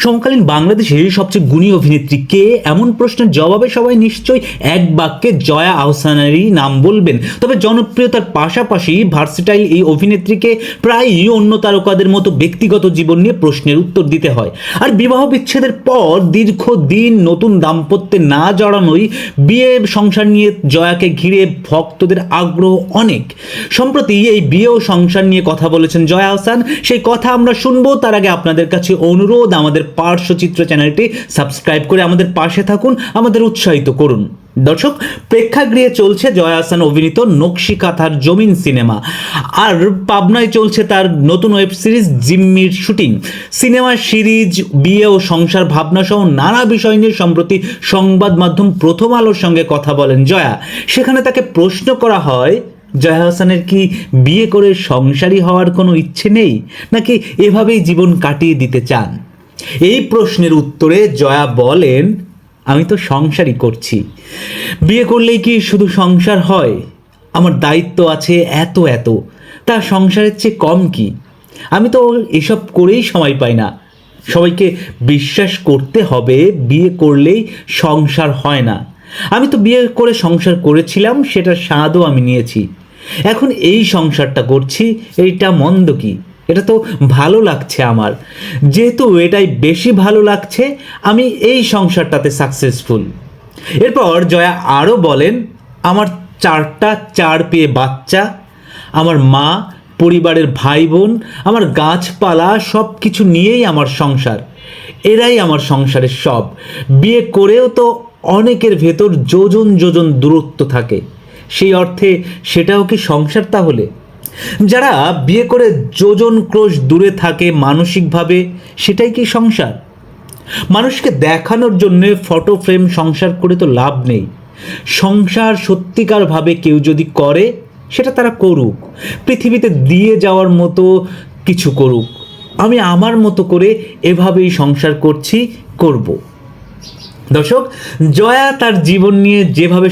সমকালীন বাংলাদেশের সবচেয়ে গুণী অভিনেত্রী কে, এমন প্রশ্নের জবাবে সবাই নিশ্চয়ই এক বাক্যে জয়া আহসানেরই নাম বলবেন। তবে জনপ্রিয়তার পাশাপাশি ভার্সেটাইল এই অভিনেত্রীকে প্রায়ই অন্য তারকাদের মতো ব্যক্তিগত জীবন নিয়ে প্রশ্নের উত্তর দিতে হয়। আর বিবাহ বিচ্ছেদের পর দীর্ঘদিন নতুন দাম্পত্যে না জড়ানোই বিয়ে সংসার নিয়ে জয়াকে ঘিরে ভক্তদের আগ্রহ অনেক। সম্প্রতি এই বিয়ে ও সংসার নিয়ে কথা বলেছেন জয়া আহসান, সেই কথা আমরা শুনবো। তার আগে আপনাদের কাছে অনুরোধ, আমাদের পার্শ্বচিত্র চ্যানেলটি সাবস্ক্রাইব করে আমাদের পাশে থাকুন, আমাদের উৎসাহিত করুন। দর্শক, প্রেক্ষাগৃহে চলছে জয়া আহসান অভিনীত নকশি কাঁথার জমিন সিনেমা, আর পাবনায় চলছে তার নতুন ওয়েব সিরিজ জিম্মির শুটিং। সিনেমা, সিরিজ, বিয়ে ও সংসার ভাবনা সহ নানা বিষয় নিয়ে সম্প্রতি সংবাদ মাধ্যম প্রথম আলোর সঙ্গে কথা বলেন জয়া। সেখানে তাকে প্রশ্ন করা হয়, জয়া আহসানের কি বিয়ে করে সংসারী হওয়ার কোনো ইচ্ছে নেই, নাকি এভাবেই জীবন কাটিয়ে দিতে চান? এই প্রশ্নের উত্তরে জয়া বলেন, আমি তো সংসারই করছি। বিয়ে করলেই কি শুধু সংসার হয়? আমার দায়িত্ব আছে এত এত, তা সংসারের চেয়ে কম কি? আমি তো এসব করেই সময় পাই না। সবাইকে বিশ্বাস করতে হবে বিয়ে করলেই সংসার হয় না। আমি তো বিয়ে করে সংসার করেছিলাম, সেটার স্বাদও আমি নিয়েছি। এখন এই সংসারটা করছি, এইটা মন্দ কি? এটা তো ভালো লাগছে আমার। যেহেতু এটাই বেশি ভালো লাগছে, আমি এই সংসারটাতে সাকসেসফুল। এরপর জয়া আরও বলেন, আমার 4টা 4 পেয়ে বাচ্চা, আমার মা, পরিবারের ভাই বোন, আমার গাছপালা, সব কিছু নিয়েই আমার সংসার। এরাই আমার সংসারের সব। বিয়ে করেও তো অনেকের ভেতর যোজন যোজন দূরত্ব থাকে, সেই অর্থে সেটাও কি সংসার তাহলে? যারা বিয়ে করে যোজন ক্রোশ দূরে থাকে মানসিকভাবে, সেটাই কি সংসার? মানুষকে দেখানোর জন্য ফটো ফ্রেম সংসার করে তো লাভ নেই। সংসার সত্যিকারভাবে কেউ যদি করে, সেটা তারা করুক, পৃথিবীতে দিয়ে যাওয়ার মতো কিছু করুক। আমি আমার মতো করে এভাবেই সংসার করছি, করব। দর্শক, জয়া তার জীবন নিয়ে যেভাবে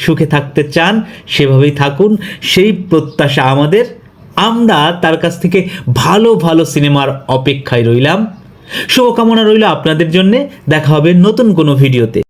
সুখে থাকতে চান সেভাবেই থাকুন, সেই প্রত্যাশা আমাদের। আমরা তার কাছ থেকে ভালো ভালো সিনেমার অপেক্ষায় রইলাম। শুভকামনা রইল আপনাদের জন্যে। দেখা হবে নতুন কোনো ভিডিওতে।